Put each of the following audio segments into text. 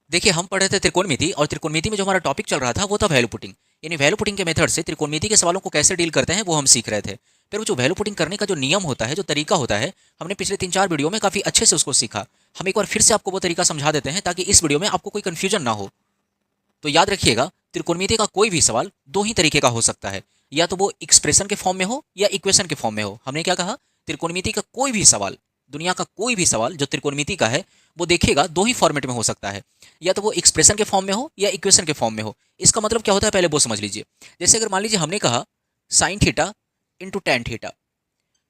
देखिए, हम पढ़ रहे थे त्रिकोणमिति, और त्रिकोणमिति में जो हमारा टॉपिक चल रहा था वो था वैल्यू पुटिंग। यानी वैल्यू पुटिंग के मेथड से त्रिकोणमिति के सवालों को कैसे डील करते हैं वो हम सीख रहे थे। फिर वो जो वैल्यू पुटिंग करने का जो नियम होता है, जो तरीका होता है, हमने पिछले 3-4 वीडियो में काफ़ी अच्छे से उसको सीखा। हम एक बार फिर से आपको वो तरीका समझा देते हैं ताकि इस वीडियो में आपको कोई कन्फ्यूजन ना हो। तो याद रखिएगा, त्रिकोणमिति का कोई भी सवाल दो ही तरीके का हो सकता है। या तो वो एक्सप्रेशन के फॉर्म में हो या इक्वेशन के फॉर्म में हो। हमने क्या कहा? त्रिकोणमिति का कोई भी सवाल, दुनिया का कोई भी सवाल जो त्रिकोणमिति का है, वो देखिएगा दो ही फॉर्मेट में हो सकता है। या तो वो एक्सप्रेशन के फॉर्म में हो या इक्वेशन के फॉर्म में हो। इसका मतलब क्या होता है पहले वो समझ लीजिए। जैसे अगर मान लीजिए हमने कहा sine theta into tan theta,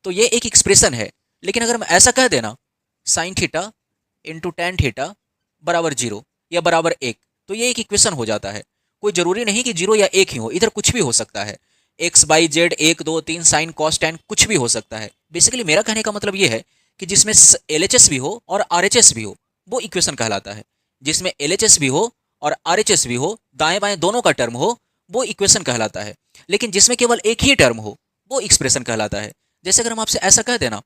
तो ये एक एक्सप्रेशन है। लेकिन अगर हम ऐसा कह देना sine theta into tan theta बराबर जीरो या बराबर एक, तो ये एक इक्वेशन हो जाता है। कोई जरूरी नहीं कि जीरो या एक ही हो, इधर कुछ भी हो सकता है। एक्स बाई जेड, एक दो तीन, साइन कॉस टेन, कुछ भी हो सकता है। बेसिकली मेरा कहने का मतलब ये है कि जिसमें एल एच एस भी हो और आर एच एस भी हो, वो इक्वेशन कहलाता है। जिसमें एल एच एस भी हो और आर एच एस भी हो, दाएं बाएं दोनों का टर्म हो, वो इक्वेशन कहलाता है। लेकिन जिसमें केवल एक ही टर्म हो, वो एक्सप्रेशन कहलाता है। जैसे अगर हम आपसे ऐसा कह देना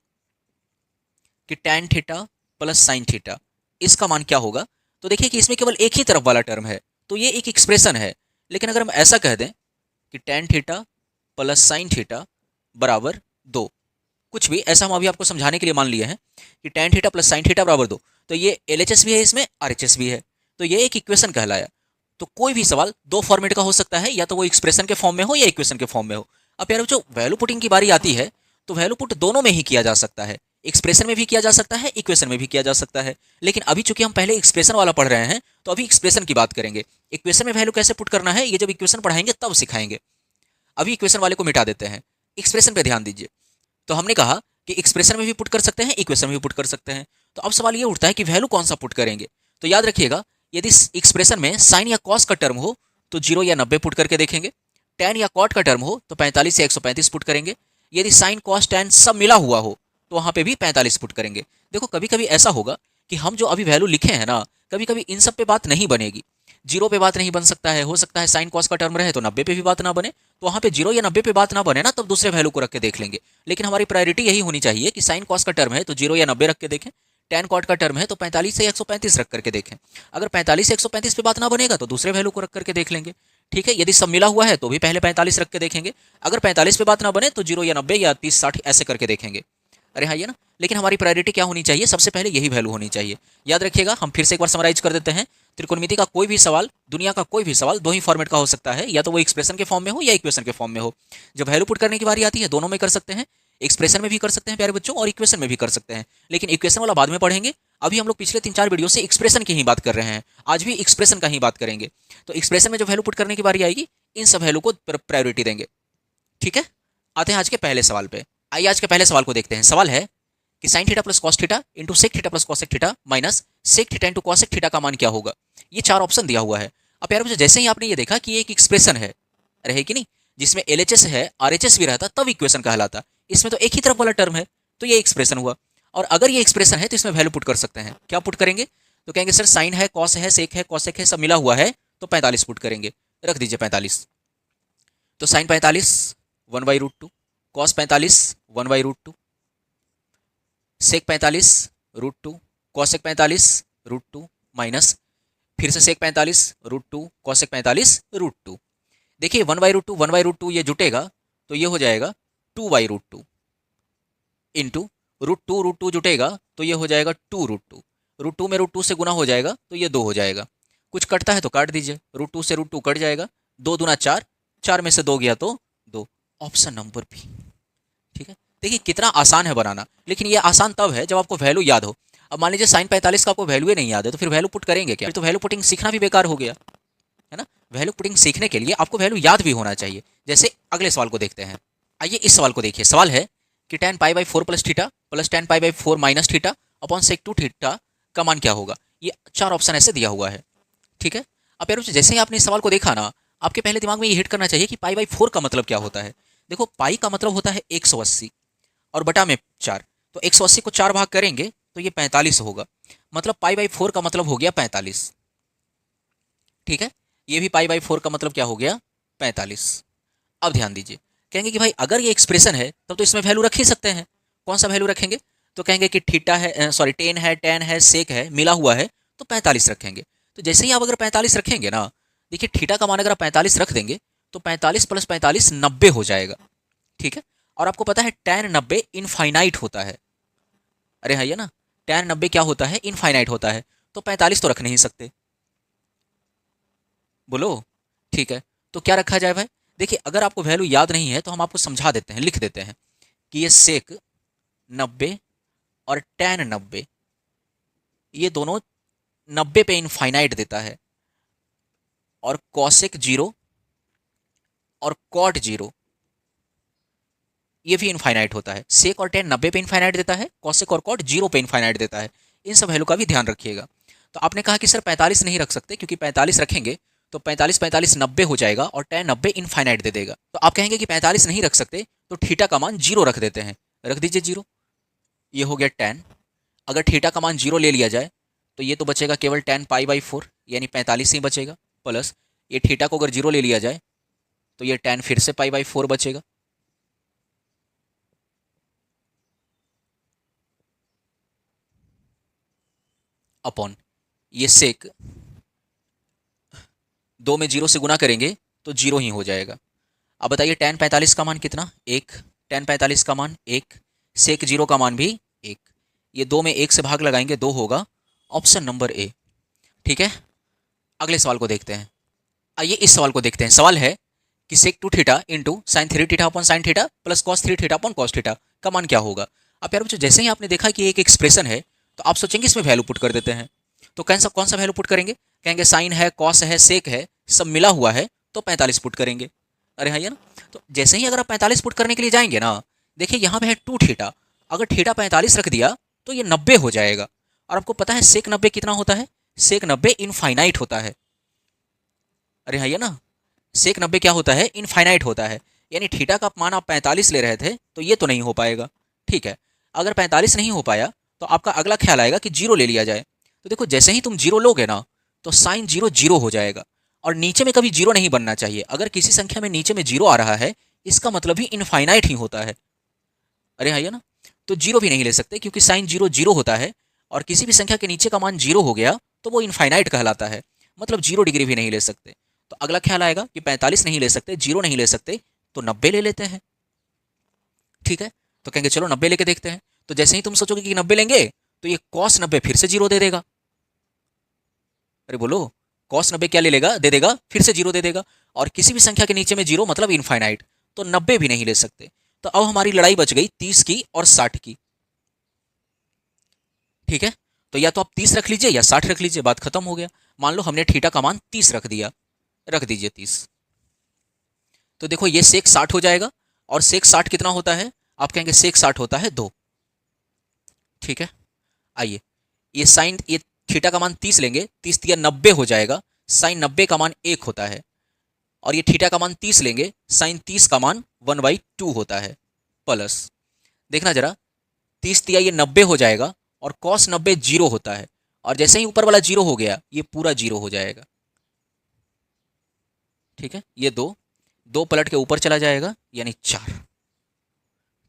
कि tan theta plus sine theta, इसका मान क्या होगा? तो देखिए कि इसमें केवल एक ही तरफ वाला टर्म है, तो ये एक एक्सप्रेशन है। लेकिन अगर हम ऐसा कह दें कि tan theta plus sine theta बराबर दो, कुछ भी ऐसा हम अभी आपको समझाने के लिए मान लिए हैं कि tan theta plus sine theta बराबर दो, तो ये एल एच एस भी है, इसमें आर एच एस भी है, तो ये एक इक्वेशन कहलाया। तो कोई भी सवाल दो फॉर्मेट का हो सकता है, या तो वो एक्सप्रेशन के फॉर्म में हो या इक्वेशन के फॉर्म में हो। अब यार जो वैल्यू पुटिंग की बारी आती है, तो वैल्यू पुट दोनों में ही किया जा सकता है। एक्सप्रेशन में भी किया जा सकता है, इक्वेशन में भी किया जा सकता है। लेकिन अभी चूंकि हम पहले एक्सप्रेशन वाला पढ़ रहे हैं, तो अभी एक्सप्रेशन की बात करेंगे। इक्वेशन में वैल्यू कैसे पुट करना है, ये जब इक्वेशन पढ़ाएंगे तब सिखाएंगे। अभी इक्वेशन वाले को मिटा देते हैं, एक्सप्रेशन पे ध्यान दीजिए। तो हमने कहा कि एक्सप्रेशन में भी पुट कर सकते हैं, इक्वेशन में भी पुट कर सकते हैं। तो अब सवाल ये उठता है कि वैल्यू कौन सा पुट करेंगे। तो याद रखिएगा, यदि एक्सप्रेशन में साइन या कॉस का टर्म हो तो 0 या 90 पुट करके देखेंगे। टेन या कॉट का टर्म हो तो 45 या 135 पुट करेंगे। यदि साइन कॉस टेन सब मिला हुआ हो तो वहां पे भी 45 पुट करेंगे। देखो, कभी कभी ऐसा होगा कि हम जो अभी वैल्यू लिखे हैं ना, कभी कभी इन सब पे बात नहीं बनेगी। जीरो पे बात नहीं बन सकता है, हो सकता है साइन कॉस का टर्म रहे तो 90 पे भी बात ना बने। तो वहां पे जीरो या 90 पे बात ना बने ना, तब दूसरे वैल्यू को रख के देख लेंगे। लेकिन हमारी प्रायोरिटी यही होनी चाहिए कि साइन कॉस का टर्म है तो 0 या 90 रख के देखें। टेन कॉट का टर्म है तो 45 से 135 रख करके देखें। अगर 45 से 135 पे बात ना बनेगा तो दूसरे वैल्यू को रख करके देख लेंगे। ठीक है, यदि सब मिला हुआ है तो भी पहले 45 रख के देखेंगे। अगर 45 पे बात ना बने तो 0 या 90 या 30-60 ऐसे करके देखेंगे। अरे हाँ, ये ना। लेकिन हमारी प्रायोरिटी क्या होनी चाहिए? सबसे पहले यही वैल्यू होनी चाहिए। याद रखिएगा, हम फिर से एक बार समराइज कर देते हैं। त्रिकोणमिति का कोई भी सवाल, दुनिया का कोई भी सवाल दो ही फॉर्मेट का हो सकता है, या तो वो एक्सप्रेशन के फॉर्म में हो या इक्वेशन के फॉर्म में हो। जब वैल्यू पुट करने की बारी आती है, दोनों में कर सकते हैं। एक्सप्रेशन में भी कर सकते हैं प्यारे बच्चों, और इक्वेशन में भी कर सकते हैं। लेकिन इक्वेशन वाला बाद में पढ़ेंगे। अभी हम लोग पिछले 3-4 वीडियो से एक्सप्रेशन की ही बात कर रहे हैं। आज भी एक्सप्रेशन का ही बात करेंगे। तो एक्सप्रेशन में जो वैल्यू पुट करने की बारी आएगी, इन सब वैल्यू को प्रायोरिटी देंगे। ठीक है, आते हैं आज के पहले सवाल पे। आइए आज के पहले सवाल को देखते हैं। सवाल है कि sine theta plus cos theta into sec theta plus cosec theta minus sec theta into cosec theta का मान क्या होगा। ये चार ऑप्शन दिया हुआ है। अब यार मुझे जैसे ही आपने ये देखा कि ये एक एक्सप्रेशन है, रहे कि नहीं, जिसमें एलएचएस है, आरएचएस भी रहता, तब इक्वेशन कहलाता। इसमें तो एक ही तरफ वाला टर्म है, तो ये एक्सप्रेशन हुआ। और अगर ये एक्सप्रेशन है तो इसमें वैल्यू पुट कर सकते हैं। क्या पुट करेंगे? तो कहेंगे सर साइन है, कॉस है, सेक है, कॉसेक है, सब मिला हुआ है, तो 45 पुट करेंगे। रख दीजिए 45। तो साइन 45 1/√2, कॉस 45 1/√2, सेक 45√2, कॉसेक 45√2 माइनस फिर से सेक 45√2, कॉसेक 45√2। देखिए 1/√2 1/√2 ये जुटेगा तो ये हो जाएगा 2/√2 इंटू √2 जुटेगा तो ये हो जाएगा 2√2। √2 में √2 से गुना हो जाएगा तो ये 2 हो जाएगा। कुछ कटता है तो काट दीजिए, √2 से √2 कट जाएगा। 2 दूना 4, 4 में से 2 गया तो 2। Option number B. ठीक है, देखिए कितना आसान है बनाना। लेकिन ये आसान तब है जब आपको वैल्यू याद हो। अब मान लीजिए साइन 45 का आपको वैल्यू ही नहीं याद है, तो फिर वैल्यू पुट करेंगे क्या? फिर तो वैल्यू पुटिंग सीखना भी बेकार हो गया, है ना। वैल्यू पुटिंग सीखने के लिए आपको वैल्यू याद भी होना चाहिए। जैसे अगले सवाल को देखते हैं। आइए इस सवाल को देखिए। सवाल है कि tan pi by 4 plus theta plus tan pi by 4 minus theta upon sec 2 theta का मान क्या होगा। ये चार ऑप्शन ऐसे दिया हुआ है। ठीक है, अब यार जैसे ही आपने इस सवाल को देखा ना, आपके पहले दिमाग में ये हिट करना चाहिए कि पाई बाई 4 का मतलब क्या होता है। देखो, पाई का मतलब होता है 180 और बटा में 4। तो 180 को 4 भाग करेंगे तो ये 45 होगा। मतलब पाई बाई 4 का मतलब हो गया 45। ठीक है, ये भी पाई बाई 4 का मतलब क्या हो गया? 45। अब ध्यान दीजिए, कहेंगे कि भाई अगर ये एक्सप्रेशन है तब तो इसमें वैल्यू रख ही सकते हैं। कौन सा वैल्यू रखेंगे? तो कहेंगे कि थीटा है, सॉरी टेन है, टेन है, सेक है, मिला हुआ है, तो 45 रखेंगे। तो जैसे ही आप अगर 45 रखेंगे ना, देखिए थीटा का मान अगर आप 45 रख देंगे तो 45 प्लस 45 90 हो जाएगा। ठीक है, और आपको पता है tan 90 इनफाइनाइट होता है। अरे हाँ, ये ना tan 90 क्या होता है, इनफाइनाइट होता है। तो 45 तो रख नहीं सकते, बोलो। ठीक है, तो क्या रखा जाए भाई? देखिए अगर आपको वैल्यू याद नहीं है तो हम आपको समझा देते हैं, लिख देते हैं कि ये सेक 90 और tan 90 ये दोनों 90 पे इनफाइनाइट देता है, और कॉसेक 0 और कॉट 0 ये भी इनफाइनाइट होता है। सेक और tan 90 पे इनफाइनाइट देता है, कॉसेक और कॉट 0 पे इनफाइनाइट देता है। इन सब वैल्यू का भी ध्यान रखिएगा। तो आपने कहा कि सर 45 नहीं रख सकते, क्योंकि 45 रखेंगे तो 45 45 90 हो जाएगा और tan 90 इनफाइनाइट दे देगा। तो आप कहेंगे कि 45 नहीं रख सकते, तो थीटा का मान 0 रख देते हैं। रख दीजिए 0, ये हो गया tan। अगर थीटा का मान 0 ले लिया जाए तो ये तो बचेगा केवल tan π/4, यानी 45 ही बचेगा, प्लस ये थीटा को अगर 0 ले लिया जाए तो ये tan फिर से π/4 बचेगा। अपॉन ये सेक 2 में 0 से गुना करेंगे तो 0 ही हो जाएगा। अब बताइए tan 45 का मान कितना, 1। tan 45 का मान 1, सेक 0 का मान भी 1। ये 2 में 1 से भाग लगाएंगे, 2 होगा, ऑप्शन नंबर ए। ठीक है, अगले सवाल को देखते हैं। आइए इस सवाल को देखते हैं। सवाल है कि सेक 2 theta into sine 3 theta upon sine theta plus cos 3 theta upon cos theta का मान क्या होगा। अब यार बच्चों, जैसे ही आपने देखा कि एक एक्सप्रेशन है तो आप सोचेंगे इसमें वैल्यू पुट कर देते हैं। तो कौन सा वैल्यू पुट करेंगे? कहेंगे साइन है, कॉस है, सेक है, सब मिला हुआ है, तो 45 पुट करेंगे। अरे हाँ, ये ना, तो जैसे ही अगर आप 45 पुट करने के लिए जाएंगे ना, देखिए यहाँ पे है 2 थीटा, अगर थीटा 45 रख दिया तो ये 90 हो जाएगा। और आपको पता है सेक 90 कितना होता है? सेक 90 इनफाइनाइट होता है। अरे हाँ, ये ना, सेक 90 क्या होता है? इनफाइनाइट होता है। यानी थीटा का मान आप 45 ले रहे थे तो ये तो नहीं हो पाएगा। ठीक है, अगर 45 नहीं हो पाया तो आपका अगला ख्याल आएगा कि 0 ले लिया जाए। तो देखो जैसे ही तुम 0 लोगे ना तो साइन 0 0 हो जाएगा, और नीचे में कभी 0 नहीं बनना चाहिए। अगर किसी संख्या में नीचे में 0 आ रहा है इसका मतलब ही इनफाइनाइट ही होता है। अरे हाँ, ये ना, तो 0 भी नहीं ले सकते क्योंकि साइन 0 0 होता है, और किसी भी संख्या के नीचे का मान 0 हो गया तो वो इनफाइनाइट कहलाता है, मतलब 0 डिग्री भी नहीं ले सकते। तो अगला ख्याल आएगा कि 45 नहीं ले सकते, 0 नहीं ले सकते, तो 90 ले लेते हैं। ठीक है, तो कहेंगे चलो 90 लेके देखते हैं। तो जैसे ही तुम सोचोगे कि 90 लेंगे तो ये कॉस 90 फिर से 0 दे देगा। अरे बोलो, कॉस 90 क्या ले लेगा? दे देगा, फिर से 0 दे देगा, और किसी भी संख्या के नीचे में 0 मतलब इनफाइनाइट, तो 90 भी नहीं ले सकते। तो अब हमारी लड़ाई बच गई 30 की और 60 की। ठीक है, तो या तो आप 30 रख लीजिए या 60 रख लीजिए, बात खत्म हो गया। मान लो हमने थीटा का मान 30 रख दिया, रख दीजिए 30। तो देखो ये सेक 60 हो जाएगा, और सेक 60 कितना होता है? आप कहेंगे सेक 60 होता है 2। ठीक है, आइए ये थीटा का मान 30 लेंगे, 30 या 90 हो जाएगा, साइन 90 का मान 1 होता है। और ये थीटा का मान 30 लेंगे, साइन 30 का मान 1/2 होता है। प्लस देखना जरा, 30 या ये 90 हो जाएगा, और कॉस 90 0 होता है, और जैसे ही ऊपर वाला 0 हो गया ये पूरा 0 हो जाएगा। ठीक है, ये 2 पलट के ऊपर चला जाएगा, यानी 4।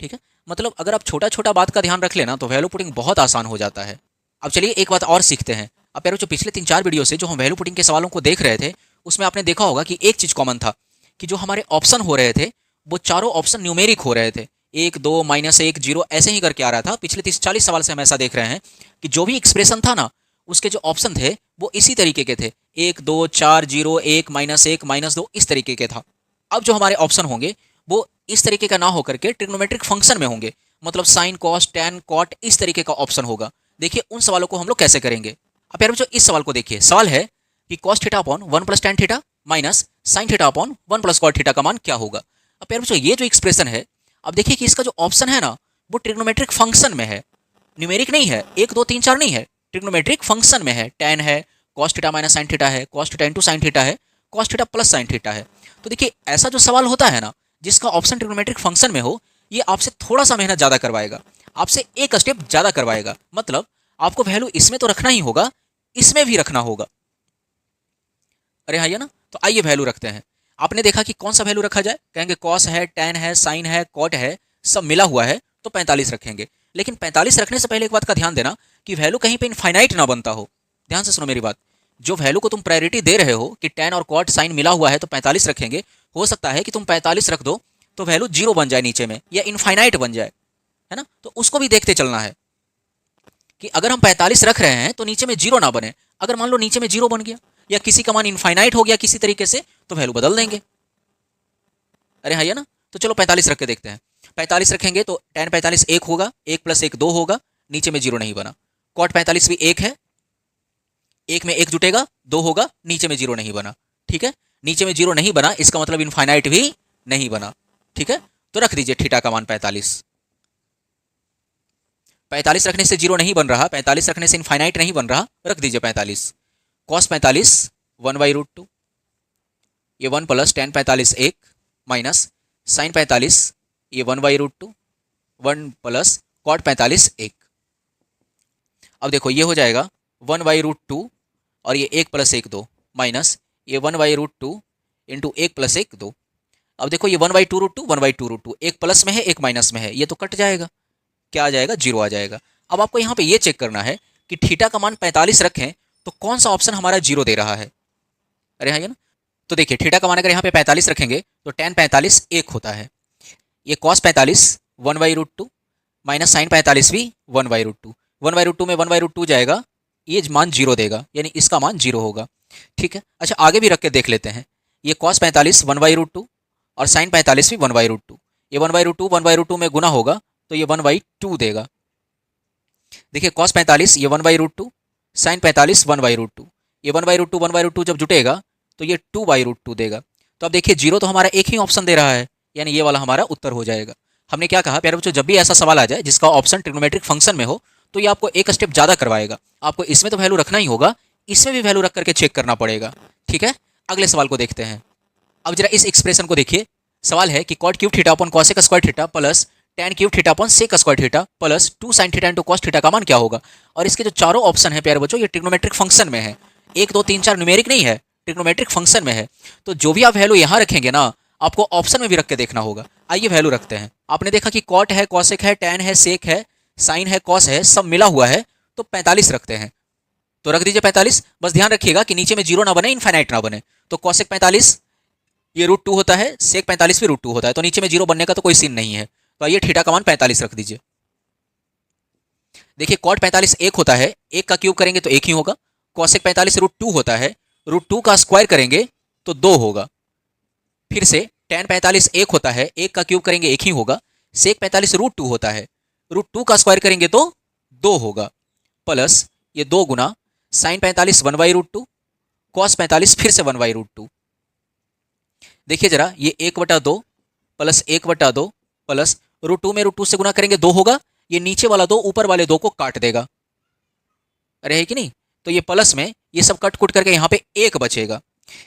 ठीक है, मतलब अगर आप छोटा छोटा बात का ध्यान रख लेना तो वैल्यू पुटिंग बहुत आसान हो जाता है। अब चलिए एक बात और सीखते हैं। अब यार जो पिछले 3-4 वीडियो से जो हम वैल्यू पुटिंग के सवालों को देख रहे थे उसमें आपने देखा होगा कि एक चीज कॉमन था कि जो हमारे ऑप्शन हो रहे थे वो चारों ऑप्शन न्यूमेरिक हो रहे थे। 1 2 -1 0 ऐसे ही करके आ रहा था। पिछले 30-40 सवाल से हम ऐसा देख रहे हैं कि जो भी एक्सप्रेशन था ना उसके जो ऑप्शन थे वो इसी तरीके के थे, 1 2 4 0 1 -1 -2 इस तरीके के था। अब जो हमारे ऑप्शन होंगे वो इस तरीके का ना होकर के ट्रिग्नोमेट्रिक फंक्शन में होंगे, मतलब साइन कॉस टैन कॉट इस तरीके का ऑप्शन होगा। देखिए उन सवालों को हम लोग कैसे करेंगे। अब यार बच्चों इस सवाल को देखिए, सवाल है कि cos theta upon 1 + tan theta minus sine theta upon 1 + cot theta का मान क्या होगा। अब यार बच्चों ये जो एक्सप्रेशन है, अब देखिए कि इसका जो ऑप्शन है ना वो ट्रिग्नोमेट्रिक फंक्शन में है, न्यूमेरिक नहीं है, 1 2 3 4 नहीं है, ट्रिग्नोमेट्रिक फंक्शन में है। tan है, cos theta minus sine theta है, cos theta into sine theta है, cos theta plus sine theta है। तो देखिए ऐसा जो सवाल होता है ना जिसका ऑप्शन ट्रिग्नोमेट्रिक फंक्शन में हो, ये आपसे थोड़ा सा मेहनत ज्यादा करवाएगा, आपसे एक स्टेप ज्यादा करवाएगा। मतलब आपको वैल्यू इसमें तो रखना ही होगा, इसमें भी रखना होगा। अरे हाँ, ये ना, तो आइए वैल्यू रखते हैं। आपने देखा कि कौन सा वैल्यू रखा जाए, कहेंगे कॉस है, टैन है, साइन है, कॉट है, सब मिला हुआ है तो 45 रखेंगे। लेकिन 45 रखने से पहले एक बात का ध्यान देना कि वैल्यू कहीं पे इनफाइनाइट ना बनता हो। ध्यान से सुनो मेरी बात, जो वैल्यू को तुम प्रायोरिटी दे रहे हो कि tan और cot साइन मिला हुआ है तो 45 रखेंगे, हो सकता है कि तुम 45 रख दो तो वैल्यू 0 बन जाए नीचे में, या इनफाइनाइट बन जाए, है ना। तो उसको भी देखते चलना है कि अगर हम 45 रख रहे हैं तो नीचे में 0 ना बने। अगर मान लो नीचे में 0 बन गया या किसी का मान इनफाइनाइट हो गया किसी तरीके से, तो वैल्यू बदल देंगे। अरे हाँ, ना। तो चलो 45 रख के देखते हैं। 45 रखेंगे तो tan 45 1 होगा, 1 + 1 2 होगा, नीचे में 0 नहीं बना। cot 45 भी 1 है, 1 में 1 जुटेगा 2 होगा, नीचे में 0 नहीं बना। ठीक है, नीचे में 0 नहीं बना, इसका मतलब इनफाइनाइट भी नहीं बना। ठीक है, तो रख दीजिए थीटा का मान 45। 45 रखने से 0 नहीं बन रहा, 45 रखने से इनफाइनाइट नहीं बन रहा, रख दीजिए 45। cos 45 1/√2, ये 1 + tan 45 1 माइनस sin 45 ये 1/√2, 1 + cot 45 1। अब देखो ये हो जाएगा 1/√2 और ये 1 + 1 2 माइनस ये 1/√2 इंटू 1 + 1 2। अब देखो ये 1/2√2 1/2√2, एक प्लस में है एक माइनस में है, ये तो कट जाएगा, क्या आ जाएगा 0 आ जाएगा। अब आपको यहाँ पे ये चेक करना है कि थीटा का मान 45 रखें तो कौन सा ऑप्शन हमारा 0 दे रहा है। अरे हाँ, ये ना। तो देखिए थीटा का मान अगर यहाँ पे 45 रखेंगे तो tan 45 1 होता है, ये cos 45 1/√2 माइनस sin 45 भी 1/√2, 1/√2 में 1/√2 जाएगा, ये मान 0 देगा, यानी इसका मान 0 होगा। ठीक है, अच्छा आगे भी रख के देख लेते हैं। ये cos 45 1/√2 और sin 45 भी 1/√2, ये 1/√2 1/√2 में गुना होगा तो ये 1/2 देगा। देखिए cos 45 ये 1/√2, sin 45 1/√2, ये 1/√2 1/2 जब जुटेगा तो ये 2/√2 देगा। तो अब देखिए 0 तो हमारा एक ही ऑप्शन दे रहा है, यानी ये वाला हमारा उत्तर हो जाएगा। हमने क्या कहा प्यारे बच्चों, जब भी ऐसा सवाल आ जाए जिसका ऑप्शन ट्रिग्नोमेट्रिक फंक्शन में हो तो ये आपको एक स्टेप ज़्यादा करवाएगा। आपको इसमें तो वैल्यू रखना ही होगा, इसमें भी वैल्यू रख करके चेक करना पड़ेगा। ठीक है, अगले सवाल को देखते हैं। अब जरा इस एक्सप्रेशन को देखिए। सवाल है कि cot cube theta upon cosec square theta plus tan cube theta upon sec square theta plus 2 sin theta into cos theta का मान क्या होगा। और इसके जो चारों ऑप्शन है प्यारे बच्चों, ये ट्रिग्नोमेट्रिक फंक्शन में है। 1 2 3 4 न्यूमेरिक नहीं है, ट्रिग्नोमेट्रिक फंक्शन में है। तो जो भी आप वैल्यू यहाँ रखेंगे ना, आपको ऑप्शन में भी रख के देखना होगा। आइए वैल्यू रखते हैं। आपने देखा कि cot है, cosec है, tan है, sec है, sin है, cos है, सब मिला हुआ है, तो 45 रखते हैं। तो रख दीजिए 45। बस ध्यान रखिएगा कि नीचे में 0 ना बने, इनफाइनाइट ना बने। तो cosec 45 ये √2 होता है, sec 45 भी √2 होता है, तो नीचे में 0 बनने का तो कोई सीन नहीं है। तो आइए थीटा का मान 45 रख दीजिए। देखिए cot 45 1 होता है, 1 का क्यूब करेंगे तो 1 ही होगा। cosec 45 √2 होता है, √2 का स्क्वायर करेंगे तो 2 होगा। फिर से tan 45 1 होता है, 1 का क्यूब करेंगे 1 ही होगा। sec 45 √2 होता है, √2 का स्क्वायर करेंगे तो 2 होगा, प्लस ये 2 गुना sin 45 1/√2, cos 45 फिर से 1/√2। देखिए जरा, ये 1/2 प्लस 1/2 प्लस √2 में √2 से गुना करेंगे 2 होगा, ये नीचे वाला 2 ऊपर वाले 2 को काट देगा। अरे है कि नहीं। तो ये प्लस में ये सब कट कुट करके यहाँ पे 1 बचेगा।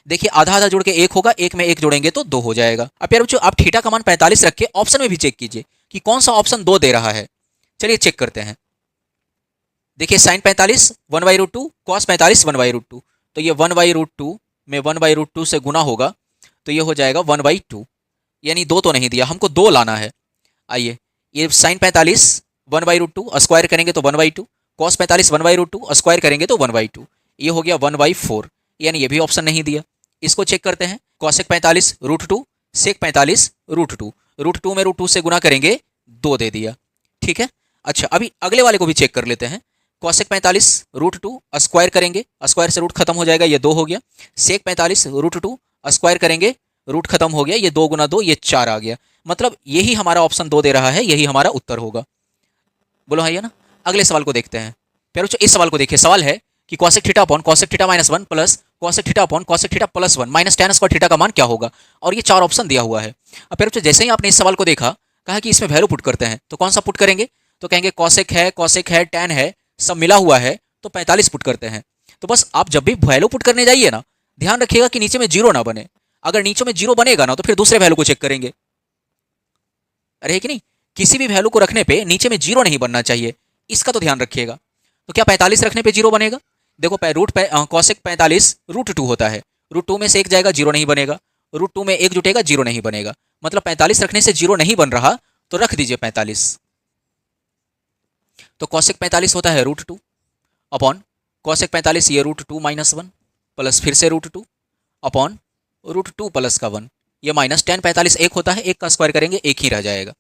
देखिए आधा आधा जोड़ के 1 होगा, 1 में 1 जोड़ेंगे तो 2 हो जाएगा। अब यार बच्चों, आप थीटा का मान 45 रख के ऑप्शन में भी चेक कीजिए कि कौन सा ऑप्शन 2 दे रहा है। चलिए चेक करते हैं। देखिए sin 45 1/√2, cos 45 1/√2, तो ये 1/√2 में 1/√2 से गुना होगा तो ये हो जाएगा 1/2, यानी 2 तो नहीं दिया, हमको 2 लाना है। आइए, ये sin 45 1/√2 स्क्वायर करेंगे तो 1/2, cos 45 1/√2 स्क्वायर करेंगे तो 1/2, ये हो गया 1/4, यानी ये भी ऑप्शन नहीं दिया। इसको चेक करते हैं। cosec 45 √2, sec 45 √2, √2 में √2 से गुना करेंगे 2 दे दिया। ठीक है, अच्छा अभी अगले वाले को भी चेक कर लेते हैं। cosec 45 √2 स्क्वायर करेंगे, स्क्वायर से रूट खत्म हो जाएगा, ये 2 हो गया। sec 45 √2 स्क्वायर करेंगे, रूट खत्म हो गया, ये 2 गुना 2 ये 4 आ गया। मतलब यही हमारा ऑप्शन 2 दे रहा है, यही हमारा उत्तर होगा। बोलो हाँ, ये ना। अगले सवाल को देखते हैं। फिर इस सवाल को देखिए। सवाल है कि cosec theta upon cosec theta -1 plus cosec theta upon cosec theta +1 minus tan square theta का मान क्या होगा। और ये 4 ऑप्शन दिया हुआ है। अब फिर जैसे ही आपने इस सवाल को देखा, कहा कि इसमें वैल्यू पुट करते हैं, तो कौन सा पुट करेंगे। तो कहेंगे cosec है, tan है, सब मिला हुआ है, तो 45 पुट करते हैं। तो बस आप जब भी वैल्यू पुट करने जाइए ना, ध्यान रखिएगा कि नीचे में 0 ना बने। अगर नीचे में 0 बनेगा ना, तो फिर दूसरे वैल्यू को चेक करेंगे। अरे है कि नहीं, किसी भी वैल्यू को रखने पे नीचे में 0 नहीं बनना चाहिए, इसका तो ध्यान रखिएगा। तो क्या 45 रखने पे 0 बनेगा। देखो cosec 45 √2 होता है, √2 में से 1 जाएगा 0 नहीं बनेगा, √2 में 1 जुटेगा 0 नहीं बनेगा। मतलब 45 रखने से 0 नहीं बन रहा, तो रख दीजिए 45। तो cosec 45 होता है √2 अपॉन cosec 45 ये √2 -1 प्लस फिर से √2 अपॉन √2 प्लस का 1। ये माइनस टेन 45 एक होता है, एक का स्क्वायर करेंगे एक ही रह जाएगा।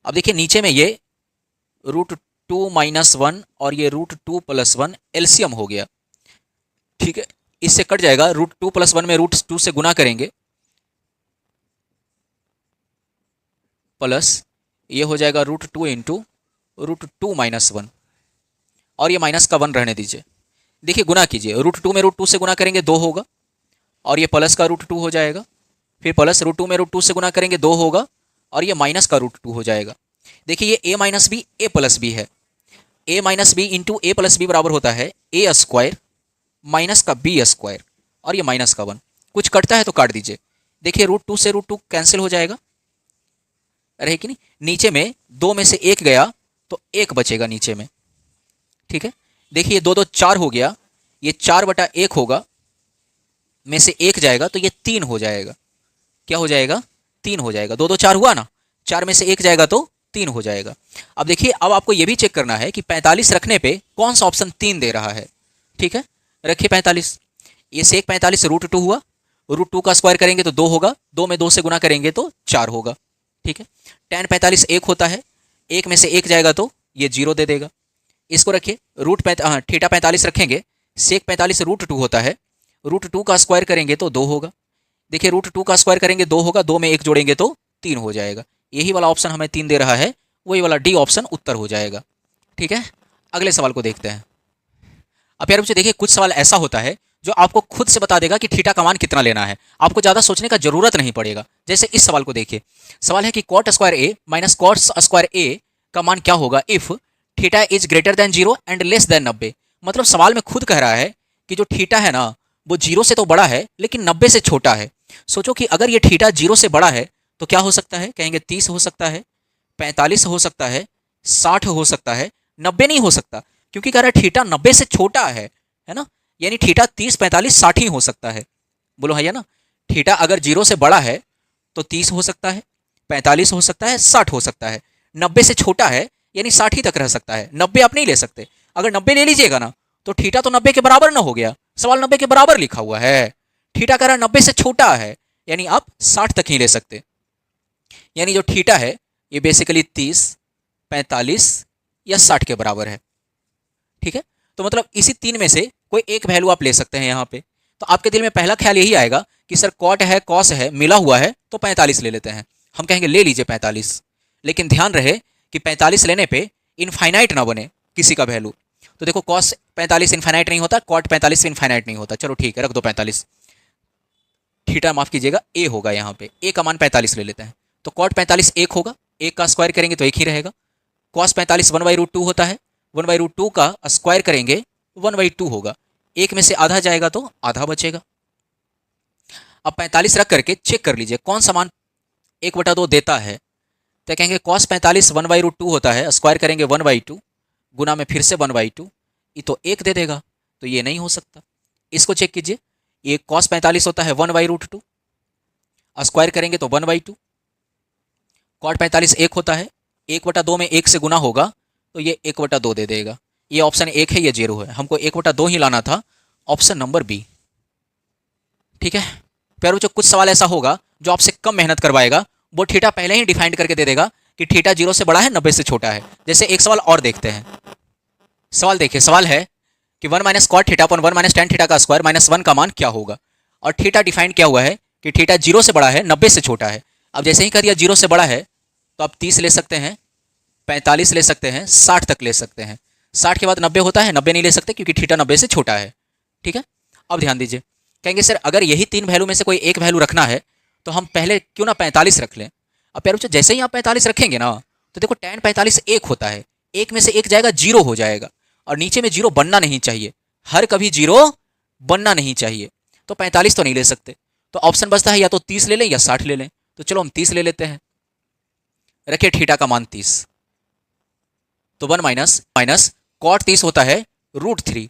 अब देखिए नीचे में ये √2 माइनस 1 और ये √2 प्लस 1 एलसीएम हो गया, ठीक है। इससे कट जाएगा, √2 प्लस 1 में √2 से गुना करेंगे प्लस ये हो जाएगा √2 इंटू √2 माइनस 1 और ये माइनस का 1 रहने दीजिए। देखिए गुना कीजिए, √2 में √2 से गुना करेंगे 2 होगा और ये प्लस का √2 हो जाएगा, फिर प्लस √2 में √2 से गुना करेंगे 2 होगा और ये माइनस का √2 हो जाएगा। देखिए ये a minus B A plus B है, a minus B into A plus B बराबर होता है ए स्क्वायर माइनस का बी स्क्वायर और ये माइनस का 1। कुछ कटता है तो काट दीजिए। देखिए √2 से √2 कैंसिल हो जाएगा, रहे कि नहीं। नीचे में 2 में से 1 गया तो 1 बचेगा नीचे में, ठीक है। देखिए 2 2 4 हो गया, ये 4/1 होगा, में से 1 जाएगा तो ये 3 हो जाएगा। क्या हो जाएगा? 3 हो जाएगा। 2 2 4 हुआ ना, 4 में से 1 जाएगा तो 3 हो जाएगा। अब देखिए अब आपको ये भी चेक करना है कि 45 रखने पे कौन सा ऑप्शन 3 दे रहा है, ठीक है। रखिए 45, ये से 45 √2 हुआ, √2 का स्क्वायर करेंगे तो 2 होगा, 2 में 2 से गुना करेंगे तो 4 होगा, ठीक है। tan 45 1 होता है, 1 में से 1 जाएगा तो ये 0 दे देगा। इसको रखिए थीटा 45 रखेंगे, सेक 45 √2 होता है, √2 का स्क्वायर करेंगे तो 2 होगा। देखिए √2 का स्क्वायर करेंगे 2 होगा, 2 में 1 जोड़ेंगे तो 3 हो जाएगा। यही वाला ऑप्शन हमें 3 दे रहा है, वही वाला डी ऑप्शन उत्तर हो जाएगा, ठीक है। अगले सवाल को देखते हैं। अब यार बच्चे देखिए कुछ सवाल ऐसा होता है जो आपको खुद से बता देगा कि थीटा का मान कितना लेना है, आपको ज़्यादा सोचने का जरूरत नहीं पड़ेगा। जैसे इस सवाल को देखिए, सवाल है कि कॉट स्क्वायर ए माइनस कॉट स्क्वायर ए का मान क्या होगा if theta is greater than 0 and less than 90। मतलब सवाल में खुद कह रहा है कि जो थीटा है ना वो 0 से तो बड़ा है लेकिन 90 से छोटा है। सोचो कि अगर ये थीटा 0 से बड़ा है तो क्या हो सकता है, कहेंगे 30 हो सकता है, 45 हो सकता है, 60 हो सकता है, 90 नहीं हो सकता, क्योंकि कह रहा है थीटा 90 से छोटा है ना। यानी थीटा 30 45 60 ही हो सकता है। बोलो है ना, थीटा अगर 0 से बड़ा है तो 30 हो सकता है, 45 हो सकता है, 60 हो सकता है। 90 से छोटा है यानी 60 ही तक रह सकता है, 90 आप नहीं ले सकते। अगर 90 ले लीजिएगा ना तो थीटा तो 90 के बराबर ना हो गया, सवाल 90 के बराबर लिखा हुआ है। थीटा कह रहा है 90 से छोटा है यानी आप 60 तक ही ले सकते। यानी जो थीटा है ये बेसिकली 30 45 या 60 के बराबर है, ठीक है। तो मतलब इसी 3 में से कोई एक वैल्यू आप ले सकते हैं यहाँ पे। तो आपके दिल में पहला ख्याल यही आएगा कि सर कॉट है कॉस है मिला हुआ है तो 45 ले लेते हैं। हम कहेंगे ले लीजिए 45, लेकिन ध्यान रहे कि 45 लेने पे इनफाइनाइट ना बने किसी का वैल्यू। तो देखो कॉस 45 इनफाइनाइट नहीं होता, कॉट 45 इनफाइनाइट नहीं होता। चलो ठीक है, रख दो 45। थीटा माफ कीजिएगा ए होगा, यहाँ पे ए का मान 45 ले लेते हैं। तो कॉट 45 1 होगा, 1 का स्क्वायर करेंगे तो 1 ही रहेगा। कॉस 45 1/√2 होता है, 1/2 का स्क्वायर करेंगे 1/2 होगा, 1 में से आधा जाएगा तो आधा बचेगा। अब 45 रख करके चेक कर लीजिए कौन सा मान 1/2 देता है। तो कहेंगे कॉस 45 1/√2 होता है, स्क्वायर करेंगे 1/2 गुना में फिर से 1/2, ये तो 1 दे देगा, तो ये नहीं हो सकता। इसको चेक कीजिए, ये कॉस 45 होता है 1/√2, स्क्वायर करेंगे तो 1/2। कॉट 45 1 होता है, 1/2 में 1 से गुना होगा तो ये 1/2 दे देगा। ये ऑप्शन 1 है, ये 0 है, हमको 1/2 ही लाना था, ऑप्शन नंबर बी, ठीक है। प्यारो जो कुछ सवाल ऐसा होगा जो आपसे कम मेहनत करवाएगा, वो थीटा पहले ही डिफाइंड करके दे देगा कि थीटा 0 से बड़ा है 90 से छोटा है। जैसे एक सवाल और देखते हैं। सवाल देखिए, सवाल है कि 1 minus cot theta upon 1 minus tan theta का स्क्वायर माइनस 1 का मान क्या होगा। और थीटा डिफाइंड क्या हुआ है कि थीटा 0 से बड़ा है 90 से छोटा है। अब जैसे ही कह दिया 0 से बड़ा है तो आप 30 ले सकते हैं, 45 ले सकते हैं, 60 तक ले सकते हैं। 60 के बाद 90 होता है, 90 नहीं ले सकते क्योंकि थीटा 90 से छोटा है, ठीक है। अब ध्यान दीजिए, कहेंगे सर अगर यही 3 वैल्यू में से कोई एक वैल्यू रखना है तो हम पहले क्यों ना 45 रख लें। अब प्यारे बच्चों जैसे ही आप 45 रखेंगे ना तो देखो tan 45 1 होता है, 1 में से 1 जाएगा 0 हो जाएगा, और नीचे में 0 बनना नहीं चाहिए, हर कभी 0 बनना नहीं चाहिए। तो 45 तो नहीं ले सकते, तो ऑप्शन बचता है या तो 30 ले लें या 60 ले लें। तो चलो हम 30 ले लेते हैं। रखिए थीटा का मान 30, तो 1 माइनस कॉट 30 होता है √3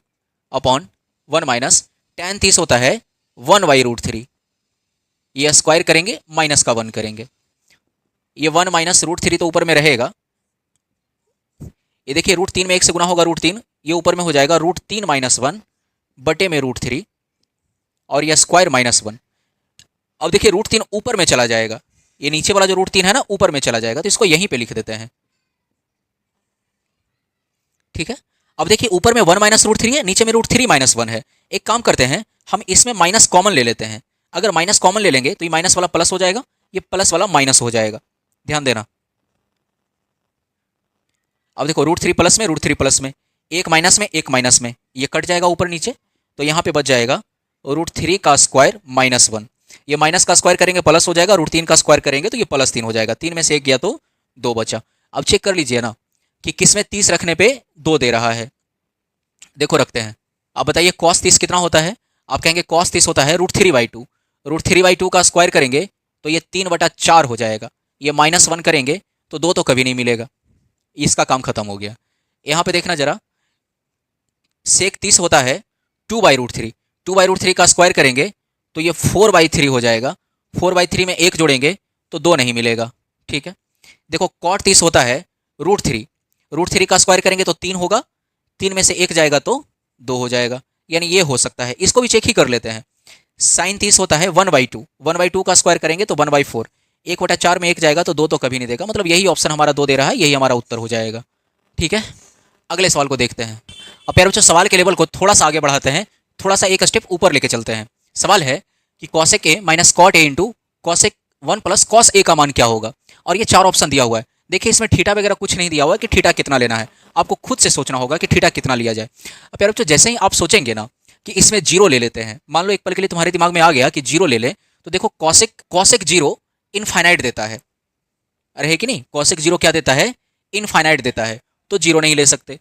अपॉन 1 माइनस tan 30 होता है 1/√3। ये स्क्वायर करेंगे माइनस का 1 करेंगे, ये 1 माइनस √3 तो ऊपर में रहेगा। ये देखिए √3 में 1 से गुना होगा √3, ये ऊपर में हो जाएगा √3 - 1 बटे में √3, और यह स्क्वायर -1। अब देखिए √3 ऊपर में चला जाएगा, ये नीचे वाला जो √3 है ना ऊपर में चला जाएगा, तो इसको यहीं पे लिख देते हैं। ठीक है, अब देखिए ऊपर में 1 माइनस √3 है, नीचे में √3 -1 है। एक काम करते हैं, हम इसमें माइनस कॉमन ले लेते हैं। अगर माइनस कॉमन ले लेंगे तो ये माइनस वाला प्लस हो जाएगा, ये प्लस वाला माइनस हो जाएगा। ध्यान देना। अब देखो √3 प्लस में, √3 प्लस में, एक माइनस में ये कट जाएगा ऊपर नीचे, तो यहाँ पे बच जाएगा √3 का स्क्वायर -1। ये माइनस का स्क्वायर करेंगे प्लस हो जाएगा, √3 का स्क्वायर करेंगे तो ये +3 हो जाएगा। 3 में से 1 गया तो 2 बचा। अब चेक कर लीजिए ना कि किस में 30 रखने पे 2 दे रहा है। देखो रखते हैं। अब बताइए cos 30 कितना होता है? आप कहेंगे cos 30 होता है √3/2। √3/2 का स्क्वायर करेंगे तो ये 3/4 हो जाएगा। ये -1 करेंगे तो 2 तो कभी नहीं मिलेगा, इसका काम खत्म हो गया। यहाँ पे देखना जरा, sec 30 होता है 2/√3। 2/√3 का स्क्वायर करेंगे तो ये 4/3 हो जाएगा। 4/3 में 1 जोड़ेंगे तो 2 नहीं मिलेगा। ठीक है, देखो cot 30 होता है √3। √3 का स्क्वायर करेंगे तो 3 होगा, 3 में से 1 जाएगा तो 2 हो जाएगा, यानी ये हो सकता है। इसको भी चेक ही कर लेते हैं। sin 30 होता है 1/2। 1/2 का स्क्वायर करेंगे तो 1/4। 1/4 में 1 जाएगा तो 2 तो कभी नहीं देगा, मतलब यही ऑप्शन हमारा 2 दे रहा है, यही हमारा उत्तर हो जाएगा। ठीक है, अगले सवाल को देखते हैं। अब प्यारे बच्चों सवाल के लेवल को थोड़ा सा आगे बढ़ाते हैं, थोड़ा सा एक स्टेप ऊपर लेके चलते हैं। सवाल है कि cosec a minus cot a into cosec 1 plus cos a का मान क्या होगा। और ये 4 ऑप्शन दिया हुआ है। देखिए इसमें थीटा वगैरह कुछ नहीं दिया हुआ है कि थीटा कितना लेना है, आपको खुद से सोचना होगा कि थीटा कितना लिया जाए। अब प्यारे बच्चों जैसे ही आप सोचेंगे ना कि इसमें 0 ले लेते हैं, मान लो एक पल के लिए तुम्हारे दिमाग में आ गया कि 0 ले लें, तो देखो cosec 0 इनफाइनाइट देता है। अरे है कि नहीं, cosec 0 क्या देता है? इनफाइनाइट देता है, तो 0 नहीं ले सकते।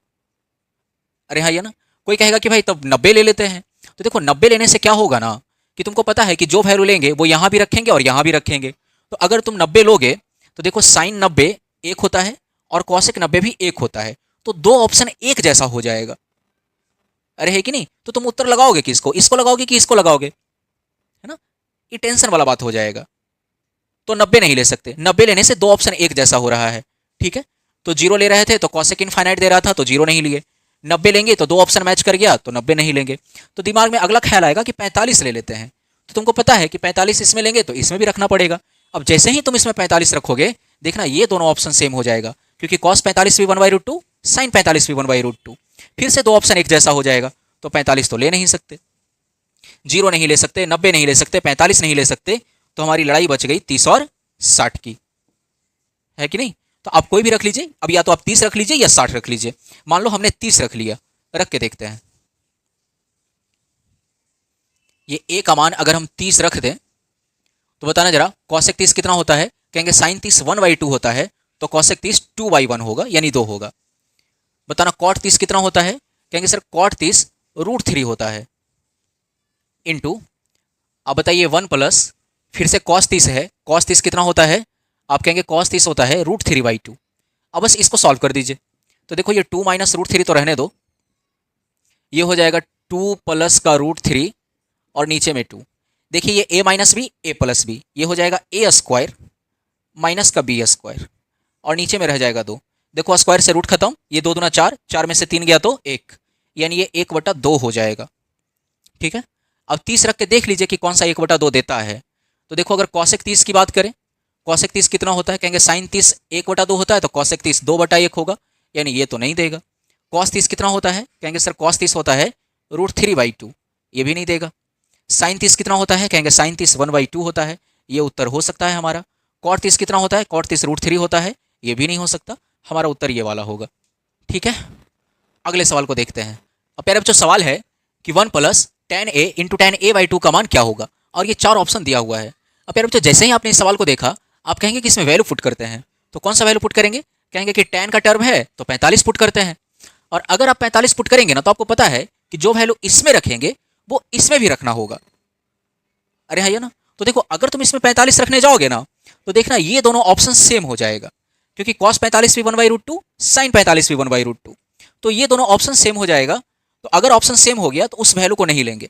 अरे हाँ, ये ना कोई कहेगा कि भाई तब 90 ले लेते हैं, तो देखो 90 लेने से क्या होगा ना कि तुमको पता है कि जो वैल्यू लेंगे वो यहाँ भी रखेंगे और यहाँ भी रखेंगे। तो अगर तुम 90 लोगे तो देखो साइन 90 1 होता है और कॉसेक 90 भी 1 होता है, तो 2 ऑप्शन एक जैसा हो जाएगा। अरे है कि नहीं, तो तुम उत्तर लगाओगे किसको, इसको लगाओगे कि इसको लगाओगे, है ना, ये टेंशन वाला बात हो जाएगा। तो 90 नहीं ले सकते, 90 लेने से 2 ऑप्शन एक जैसा हो रहा है। ठीक है, तो 0 ले रहे थे तो कॉसेक इनफाइनाइट दे रहा था तो 0 नहीं लिए। 90 लेंगे तो 2 ऑप्शन मैच कर गया तो 90 नहीं लेंगे। तो दिमाग में अगला ख्याल आएगा कि 45 ले लेते हैं, तो तुमको पता है कि 45 इसमें लेंगे तो इसमें भी रखना पड़ेगा। अब जैसे ही तुम इसमें 45 रखोगे, देखना ये दोनों ऑप्शन सेम हो जाएगा, क्योंकि cos 45 भी 1/√2, sin 45 भी 1/√2। फिर से 2 ऑप्शन एक जैसा हो जाएगा, तो 45 तो ले नहीं सकते, 0 नहीं ले सकते, 90 नहीं ले सकते, 45 नहीं ले सकते, तो हमारी लड़ाई बच गई 30 और 60 की, है कि नहीं। तो आप कोई भी रख लीजिए, अब या तो आप 30 रख लीजिए या 60 रख लीजिए। मान लो हमने 30 रख लिया, रख के देखते हैं। ये a का मान अगर हम 30 रख दें तो बताना जरा cosec 30 कितना होता है। कहेंगे sin 30 1/2 होता है, तो cosec 30 2/1 होगा, यानी 2 होगा। बताना cot 30 कितना होता है। कहेंगे सर cot 30 √3 होता है, इंटू, अब बताइए 1 प्लस, फिर से cos 30 है, cos 30 कितना होता है। आप कहेंगे cos 30 होता है √3/2। अब बस इसको सॉल्व कर दीजिए, तो देखो ये 2 माइनस √3 तो रहने दो, ये हो जाएगा 2 प्लस का √3 और नीचे में 2। देखिए ये a minus B a plus B, ये हो जाएगा a स्क्वायर माइनस का b स्क्वायर, और नीचे में रह जाएगा 2। देखो स्क्वायर से रूट खत्म, ये 2 दूना 4, 4 में से 3 गया तो 1, यानी ये 1/2 हो जाएगा। ठीक है, अब 30 रख के देख लीजिए कि कौन सा 1/2 देता है। तो देखो अगर cosec 30 की बात करें, cosec 30 कितना होता है। कहेंगे sin 30 1/2 होता है, तो cosec 30 2/1 होगा, यानी ये तो नहीं देगा। cos 30 कितना होता है। कहेंगे सर cos 30 होता है √3/2, ये भी नहीं देगा। sin 30 कितना होता है। कहेंगे sin 30 1/2 होता है, ये उत्तर हो सकता है हमारा। cot 30 कितना होता है। cot 30 √3 होता है, ये भी नहीं हो सकता, हमारा उत्तर ये वाला होगा। ठीक है, अगले सवाल को देखते हैं। अब प्यारे बच्चों सवाल है कि 1 plus tan a into tan a/2 का मान क्या होगा, और ये 4 ऑप्शन दिया हुआ है। अब प्यारे बच्चों जैसे ही आपने इस सवाल को देखा, आप कहेंगे कि इसमें वैल्यू पुट करते हैं, तो कौन सा वैल्यू पुट करेंगे। कहेंगे कि tan का टर्म है तो 45 पुट करते हैं, और अगर आप 45 पुट करेंगे ना तो आपको पता है कि जो वैल्यू इसमें रखेंगे वो इसमें भी रखना होगा। अरे हाँ, ये ना, तो देखो अगर तुम इसमें 45 रखने जाओगे ना तो देखना ये दोनों ऑप्शन सेम हो जाएगा, क्योंकि cos 45 भी 1/√2, sin 45 भी 1/√2, तो ये दोनों ऑप्शन सेम हो जाएगा। तो अगर ऑप्शन सेम हो गया तो उस वैल्यू को नहीं लेंगे।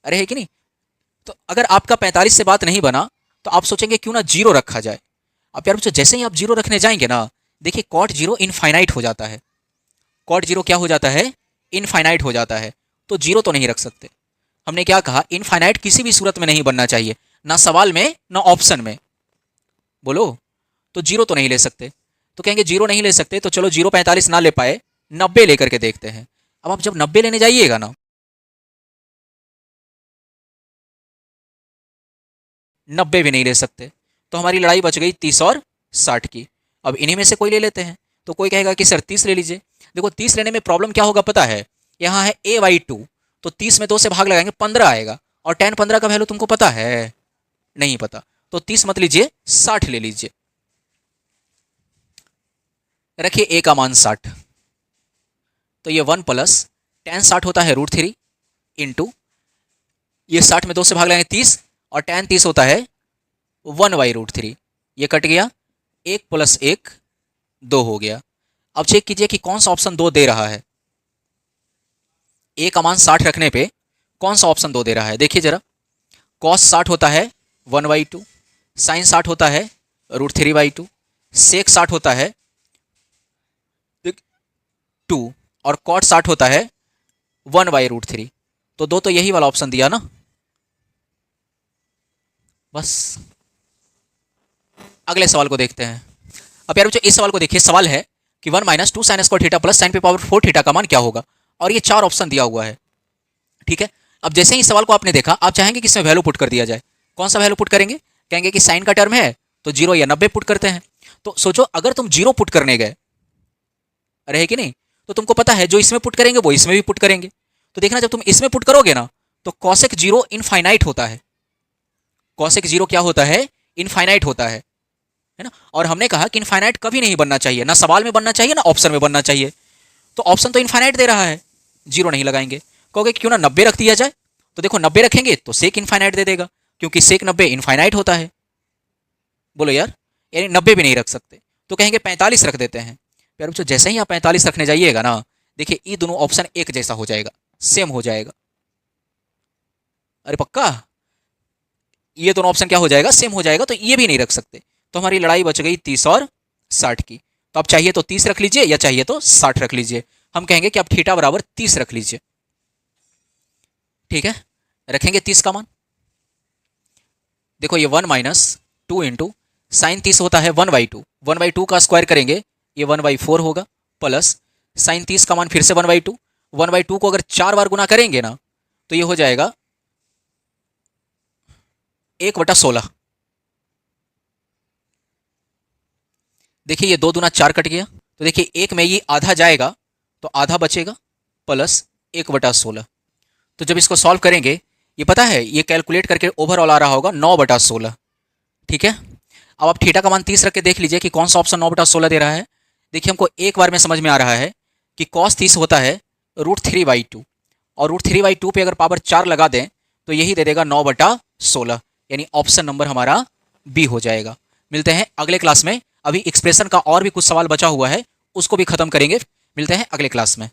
अरे है कि नहीं, तो अगर आपका 45 से बात नहीं बना तो आप सोचेंगे क्यों ना 0 रखा जाए। अब यार बच्चों जैसे ही आप 0 रखने जाएंगे ना, देखिए cot 0 इनफाइनाइट हो जाता है। cot 0 क्या हो जाता है, इनफाइनाइट हो जाता है, तो 0 तो नहीं रख सकते। हमने क्या कहा, इनफाइनाइट किसी भी सूरत में नहीं बनना चाहिए, ना सवाल में ना ऑप्शन में। बोलो, तो जीरो तो नहीं ले सकते, तो कहेंगे जीरो नहीं ले सकते तो चलो जीरो 45 ना ले पाए, 90 लेकर के देखते हैं। अब आप जब 90 लेने जाइएगा ना, 90 भी नहीं ले सकते, तो हमारी लड़ाई बच गई 30 और 60 की। अब इन्हीं में से कोई ले लेते हैं, तो कोई कहेगा कि सर 30 ले लीजिए। देखो 30 लेने में प्रॉब्लम क्या होगा पता है, यहाँ है a/2, तो 30 में 2 से भाग लगाएंगे 15 आएगा, और tan 15 का वैल्यू तुमको पता है? नहीं पता, तो 30 मत लीजिए, 60 ले लीजिए। रखिए a का मान 60, तो ये 1 प्लस tan 60 होता है √3 इंटू ये 60 में 2 से भाग लगाएंगे 30, और tan 30 होता है 1/√3। ये कट गया, 1 + 1 2 हो गया। अब चेक कीजिए कि कौन सा ऑप्शन 2 दे रहा है। a का मान 60 रखने पे कौन सा ऑप्शन 2 दे रहा है, देखिए जरा। cos 60 होता है 1/2, sin 60 होता है √3/2, sec 60 होता है 2, और cot 60 होता है 1/√3। तो 2 तो यही वाला ऑप्शन दिया ना। बस अगले सवाल को देखते हैं। अब यार बच्चों इस सवाल को देखिए, सवाल है कि 1 - 2 sin² theta plus sin p power 4 theta का मान क्या होगा, और ये 4 ऑप्शन दिया हुआ है। ठीक है, अब जैसे ही इस सवाल को आपने देखा, आप चाहेंगे कि इसमें वैल्यू पुट कर दिया जाए। कौन सा वैल्यू पुट करेंगे, कहेंगे कि साइन का टर्म है तो 0 या 90 पुट करते हैं। तो सोचो अगर तुम 0 पुट करने गए, रहे कि नहीं, तो तुमको पता है जो इसमें पुट करेंगे वो इसमें भी पुट करेंगे। तो देखना जब तुम इसमें पुट करोगे ना, तो cosec 0 इनफाइनाइट होता है। cosec 0 क्या होता है, इनफाइनाइट होता है ना। और हमने कहा कि इनफाइनाइट कभी नहीं बनना चाहिए, ना सवाल में बनना चाहिए ना ऑप्शन में बनना चाहिए। तो ऑप्शन तो इनफाइनाइट दे रहा है, 0 नहीं लगाएंगे। कहोगे क्यों ना 90 रख दिया जाए, तो देखो 90 रखेंगे तो सेक इनफाइनाइट दे देगा, क्योंकि सेक 90 इनफाइनाइट होता है। बोलो यार, यानी 90 भी नहीं रख सकते, तो कहेंगे 45 रख देते हैं। यार बच्चों जैसे ही आप 45 रखने जाइएगा ना, देखिए ये दोनों ऑप्शन एक जैसा हो जाएगा, सेम हो जाएगा। अरे पक्का, ये दोनों ऑप्शन क्या हो जाएगा, सेम हो जाएगा, तो ये भी नहीं रख सकते। तो हमारी लड़ाई बच गई 30 और 60 की। तो अब चाहिए तो 30 रख लीजिए या चाहिए तो 60 रख लीजिए। हम कहेंगे कि आप थीटा बराबर 30 रख लीजिए। ठीक है, रखेंगे 30 का मान। देखो ये 1 - 2 इंटू साइन 30 होता है 1/2, 1/2 का स्क्वायर करेंगे ये 1/4 होगा, प्लस साइन 30 का मान फिर से 1/2, 1/2 को अगर 4 बार गुना करेंगे ना, तो ये हो जाएगा 1/16। देखिए ये 2 दूना 4 कट गया, तो देखिए 1 में ये आधा जाएगा तो आधा बचेगा, प्लस 1/16। तो जब इसको सॉल्व करेंगे, ये पता है ये कैलकुलेट करके ओवरऑल आ रहा होगा 9/16। ठीक है, अब आप थीटा का मान 30 रख के देख लीजिए कि कौन सा ऑप्शन 9/16 दे रहा है। देखिए हमको एक बार में समझ में आ रहा है कि cos 30 होता है √3/2, और √3/2 पे अगर पावर 4 लगा दें तो यही दे देगा 9/16, यानी ऑप्शन नंबर हमारा बी हो जाएगा। मिलते हैं अगले क्लास में, अभी एक्सप्रेशन का और भी कुछ सवाल बचा हुआ है, उसको भी खत्म करेंगे। मिलते हैं अगले क्लास में।